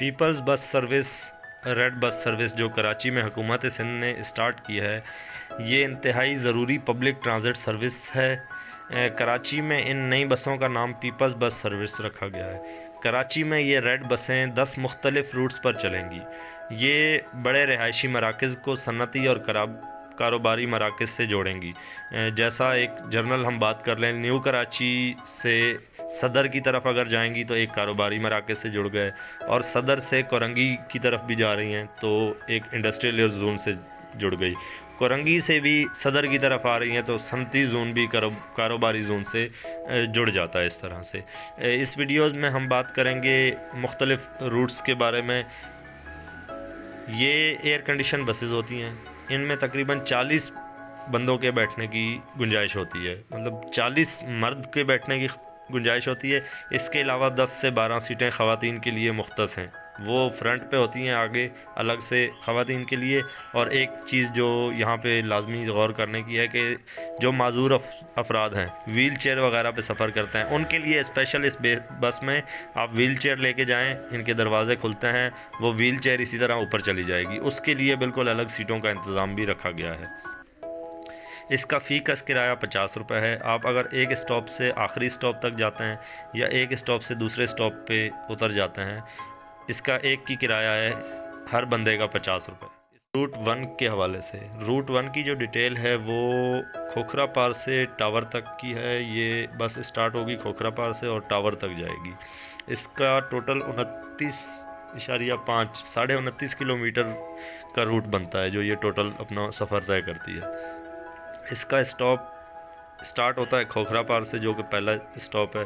Peoples bus service, red bus service जो कराची में हुकूमत सिंध ने स्टार्ट की है, ये इंतहाई ज़रूरी पब्लिक ट्रांजिट सर्विस है। कराची में इन नई बसों का नाम पीपल्स बस सर्विस रखा गया है। कराची में ये रेड बसें 10 मुख्तलिफ़ रूट्स पर चलेंगी। ये बड़े रहायशी मराकज़ को सनती और कारोबारी मराकज़ से जोड़ेंगी। जैसा एक जनरल हम बात कर लें, न्यू कराची से सदर की तरफ अगर जाएंगी तो एक कारोबारी मराकज़ से जुड़ गए, और सदर से कोरंगी की तरफ भी जा रही हैं तो एक इंडस्ट्रियल जोन से जुड़ गई। कोरंगी से भी सदर की तरफ आ रही हैं तो सनती जोन भी कारोबारी जोन से जुड़ जाता है। इस तरह से इस वीडियो में हम बात करेंगे मुख्तलिफ़ रूट्स के बारे में। ये एयर कंडीशन बसेस होती हैं, इनमें तकरीबन 40 बंदों के बैठने की गुंजाइश होती है, मतलब 40 मर्द के बैठने की गुंजाइश होती है। इसके अलावा 10 से 12 सीटें ख़वातीन के लिए मुख्तस हैं, वो फ्रंट पे होती हैं, आगे अलग से ख़वातीन के लिए। और एक चीज़ जो यहाँ पे लाजमी गौर करने की है कि जो माजूर अफराद हैं, व्हील चेयर वगैरह पे सफ़र करते हैं, उनके लिए स्पेशल इस बस में आप व्हील चेयर लेके जाएं, इनके दरवाजे खुलते हैं, वो व्हील चेयर इसी तरह ऊपर चली जाएगी। उसके लिए बिल्कुल अलग सीटों का इंतज़ाम भी रखा गया है। इसका फ़ी का किराया 50 रुपये है। आप अगर एक स्टॉप से आखिरी स्टॉप तक जाते हैं या एक स्टॉप से दूसरे स्टॉप पे उतर जाते हैं, इसका एक की किराया है हर बंदे का 50 रुपये। रूट 1 के हवाले से, रूट 1 की जो डिटेल है वो खोखरा पार से टावर तक की है। ये बस स्टार्ट होगी खोखरा पार से और टावर तक जाएगी। इसका टोटल 29.5 29.5 किलोमीटर का रूट बनता है, जो ये टोटल अपना सफ़र तय करती है। इसका स्टार्ट होता है खोखरा पार से, जो कि पहला स्टॉप है।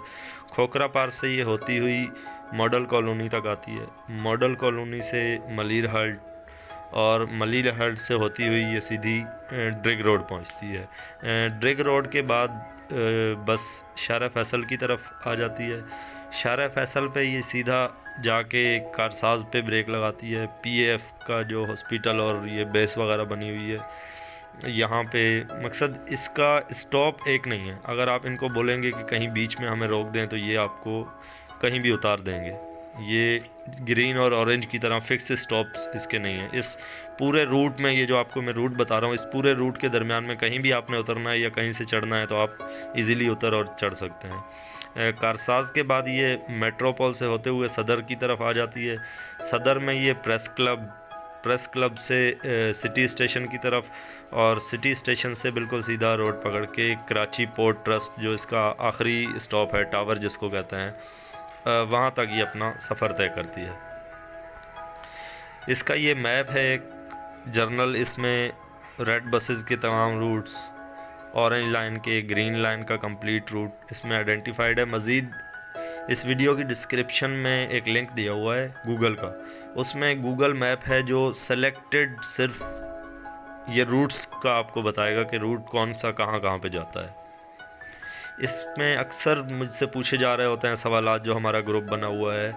खोखरा पार से ये होती हुई मॉडल कॉलोनी तक आती है। मॉडल कॉलोनी से मलिर हल्ट, और मलिर हल्ट से होती हुई ये सीधी ड्रिग रोड पहुंचती है। ड्रिग रोड के बाद बस शारा फैसल की तरफ आ जाती है। शारा फैसल पे ये सीधा जाके कारसाज पे ब्रेक लगाती है। पीएएफ का जो हॉस्पिटल और ये बेस वगैरह बनी हुई है यहाँ पे, मकसद इसका स्टॉप एक नहीं है। अगर आप इनको बोलेंगे कि कहीं बीच में हमें रोक दें तो ये आपको कहीं भी उतार देंगे। ये ग्रीन और ऑरेंज की तरह फिक्स स्टॉप्स इसके नहीं हैं। इस पूरे रूट में, ये जो आपको मैं रूट बता रहा हूँ, इस पूरे रूट के दरमियान में कहीं भी आपने उतरना है या कहीं से चढ़ना है तो आप इजीली उतर और चढ़ सकते हैं। कारसाज के बाद ये मेट्रोपोल से होते हुए सदर की तरफ आ जाती है। सदर में ये प्रेस क्लब से सिटी स्टेशन की तरफ, और सिटी स्टेशन से बिल्कुल सीधा रोड पकड़ के कराची पोर्ट ट्रस्ट, जो इसका आखिरी स्टॉप है, टावर जिसको कहते हैं, वहाँ तक ये अपना सफ़र तय करती है। इसका ये मैप है एक जर्नल, इसमें रेड बसेस के तमाम रूट्स, ऑरेंज लाइन के, ग्रीन लाइन का कंप्लीट रूट इसमें आइडेंटिफाइड है। मज़ीद इस वीडियो की डिस्क्रिप्शन में एक लिंक दिया हुआ है गूगल का, उसमें गूगल मैप है जो सेलेक्टेड सिर्फ ये रूट्स का आपको बताएगा कि रूट कौन सा कहाँ कहाँ पे जाता है। इसमें अक्सर मुझसे पूछे जा रहे होते हैं सवालात, जो हमारा ग्रुप बना हुआ है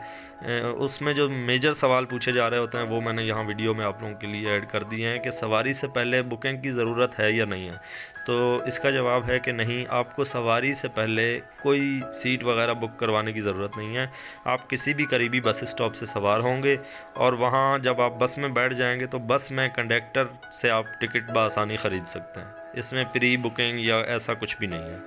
उसमें जो मेजर सवाल पूछे जा रहे होते हैं वो मैंने यहाँ वीडियो में आप लोगों के लिए ऐड कर दिए हैं कि सवारी से पहले बुकिंग की ज़रूरत है या नहीं है। तो इसका जवाब है कि नहीं, आपको सवारी से पहले कोई सीट वगैरह बुक करवाने की ज़रूरत नहीं है। आप किसी भी करीबी बस स्टॉप से सवार होंगे और वहाँ जब आप बस में बैठ जाएंगे तो बस में कंडक्टर से आप टिकट बआसानी ख़रीद सकते हैं। इसमें प्री बुकिंग या ऐसा कुछ भी नहीं है।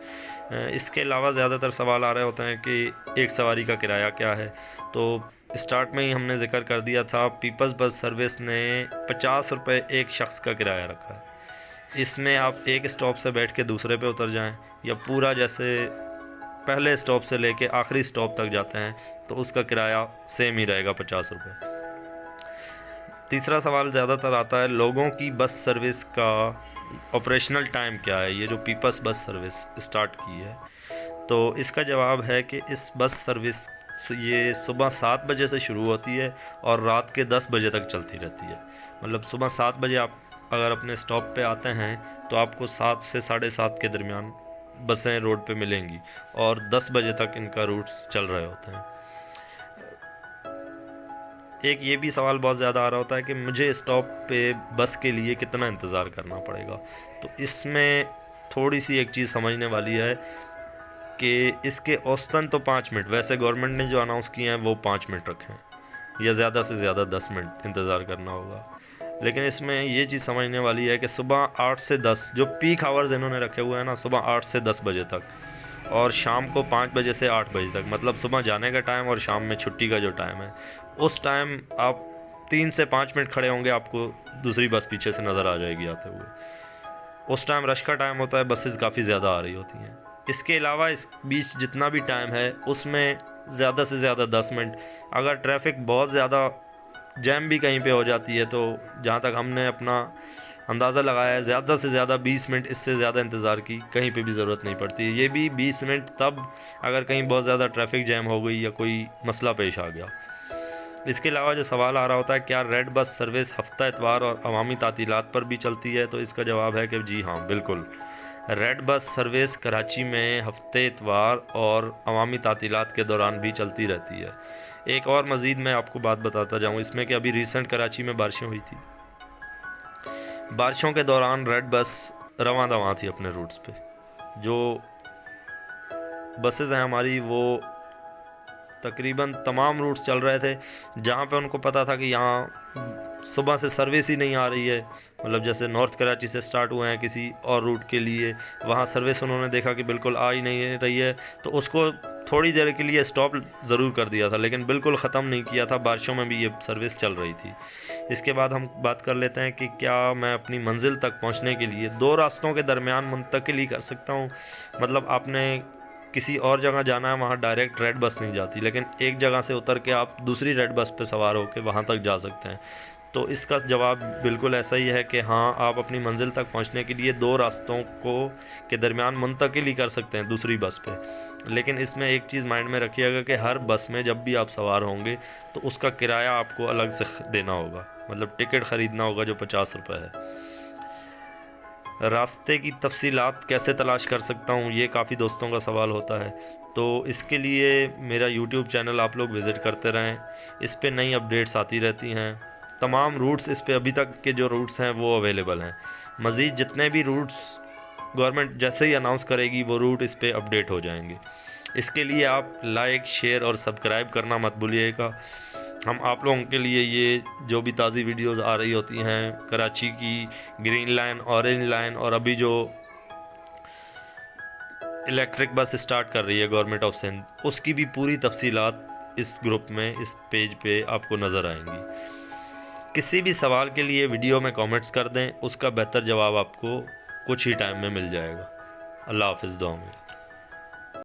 इसके अलावा ज़्यादातर सवाल आ रहे होते हैं कि एक सवारी का किराया क्या है। तो स्टार्ट में ही हमने जिक्र कर दिया था, पीपल्स बस सर्विस ने 50 रुपये एक शख्स का किराया रखा है। इसमें आप एक स्टॉप से बैठ के दूसरे पे उतर जाएं, या पूरा जैसे पहले स्टॉप से लेके आखिरी स्टॉप तक जाते हैं तो उसका किराया सेम ही रहेगा 50 रुपये। तीसरा सवाल ज़्यादातर आता है, लोगों की बस सर्विस का ऑपरेशनल टाइम क्या है, ये जो पीपल्स बस सर्विस स्टार्ट की है। तो इसका जवाब है कि इस बस सर्विस ये सुबह 7 बजे से शुरू होती है और रात के 10 बजे तक चलती रहती है। मतलब सुबह 7 बजे आप अगर अपने स्टॉप पे आते हैं तो आपको 7 से 7:30 के दरमियान बसें रोड पे मिलेंगी, और 10 बजे तक इनका रूट्स चल रहे होते हैं। एक ये भी सवाल बहुत ज़्यादा आ रहा होता है कि मुझे स्टॉप पे बस के लिए कितना इंतज़ार करना पड़ेगा। तो इसमें थोड़ी सी एक चीज़ समझने वाली है कि इसके औसतन तो 5 मिनट, वैसे गवर्नमेंट ने जो अनाउंस किए हैं वो 5 मिनट रखे हैं, या ज़्यादा से ज़्यादा 10 मिनट इंतज़ार करना होगा। लेकिन इसमें ये चीज़ समझने वाली है कि सुबह 8 से 10 जो पीक आवर्स इन्होंने रखे हुए हैं ना, सुबह 8 से 10 बजे तक, और शाम को 5 बजे से 8 बजे तक, मतलब सुबह जाने का टाइम और शाम में छुट्टी का जो टाइम है, उस टाइम आप 3 से 5 मिनट खड़े होंगे, आपको दूसरी बस पीछे से नज़र आ जाएगी आते हुए। उस टाइम रश का टाइम होता है, बसेस काफ़ी ज़्यादा आ रही होती हैं। इसके अलावा इस बीच जितना भी टाइम है उसमें ज़्यादा से ज़्यादा 10 मिनट, अगर ट्रैफिक बहुत ज़्यादा जैम भी कहीं पे हो जाती है तो जहाँ तक हमने अपना अंदाज़ा लगाया है, ज़्यादा से ज़्यादा 20 मिनट, इससे ज़्यादा इंतज़ार की कहीं पे भी ज़रूरत नहीं पड़ती। ये भी 20 मिनट तब अगर कहीं बहुत ज़्यादा ट्रैफिक जैम हो गई या कोई मसला पेश आ गया। इसके अलावा जो सवाल आ रहा होता है, क्या रेड बस सर्विस हफ्ता इतवार और अवामी तातीलात पर भी चलती है, तो इसका जवाब है कि जी हाँ, बिल्कुल। रेड बस सर्विस कराची में हफ्ते इतवार और अवामी तातीलात के दौरान भी चलती रहती है। एक और मज़ीद मैं आपको बात बताता जाऊँ इसमें कि अभी रिसेंट कराची में बारिशें हुई थी। बारिशों के दौरान रेड बस रवां दवां थी अपने रूट्स पे। जो बसेज़ हैं हमारी, वो तकरीबन तमाम रूट्स चल रहे थे जहाँ पे उनको पता था कि यहाँ सुबह से सर्विस ही नहीं आ रही है। मतलब जैसे नॉर्थ कराची से स्टार्ट हुए हैं किसी और रूट के लिए, वहाँ सर्विस उन्होंने देखा कि बिल्कुल आ ही नहीं रही है, तो उसको थोड़ी देर के लिए स्टॉप ज़रूर कर दिया था, लेकिन बिल्कुल ख़त्म नहीं किया था। बारिशों में भी ये सर्विस चल रही थी। इसके बाद हम बात कर लेते हैं कि क्या मैं अपनी मंजिल तक पहुँचने के लिए 2 रास्तों के दरमियान मुंतकिली कर सकता हूँ। मतलब आपने किसी और जगह जाना है, वहाँ डायरेक्ट रेड बस नहीं जाती, लेकिन एक जगह से उतर के आप दूसरी रेड बस पे सवार होकर वहाँ तक जा सकते हैं। तो इसका जवाब बिल्कुल ऐसा ही है कि हाँ, आप अपनी मंजिल तक पहुँचने के लिए 2 रास्तों के दरमियान मुंतकिली कर सकते हैं दूसरी बस पे। लेकिन इसमें एक चीज़ माइंड में रखिएगा कि हर बस में जब भी आप सवार होंगे तो उसका किराया आपको अलग से देना होगा, मतलब टिकट ख़रीदना होगा जो 50 रुपये है। रास्ते की तफसीलात कैसे तलाश कर सकता हूँ, ये काफ़ी दोस्तों का सवाल होता है। तो इसके लिए मेरा YouTube चैनल आप लोग विज़िट करते रहें, इस पे नई अपडेट्स आती रहती हैं। तमाम रूट्स इस पे अभी तक के जो रूट्स हैं वो अवेलेबल हैं। मज़ीद जितने भी रूट्स गवर्नमेंट जैसे ही अनाउंस करेगी वो रूट इस पे अपडेट हो जाएंगे। इसके लिए आप लाइक, शेयर और सब्सक्राइब करना मत भूलिएगा। हम आप लोगों के लिए ये जो भी ताज़ी वीडियोस आ रही होती हैं, कराची की ग्रीन लाइन, ऑरेंज लाइन, और अभी जो इलेक्ट्रिक बस स्टार्ट कर रही है गवर्नमेंट ऑफ सिंध, उसकी भी पूरी तफसीलात इस ग्रुप में, इस पेज पे आपको नज़र आएंगी। किसी भी सवाल के लिए वीडियो में कमेंट्स कर दें, उसका बेहतर जवाब आपको कुछ ही टाइम में मिल जाएगा। अल्लाह हाफ़िज़, दुआ में।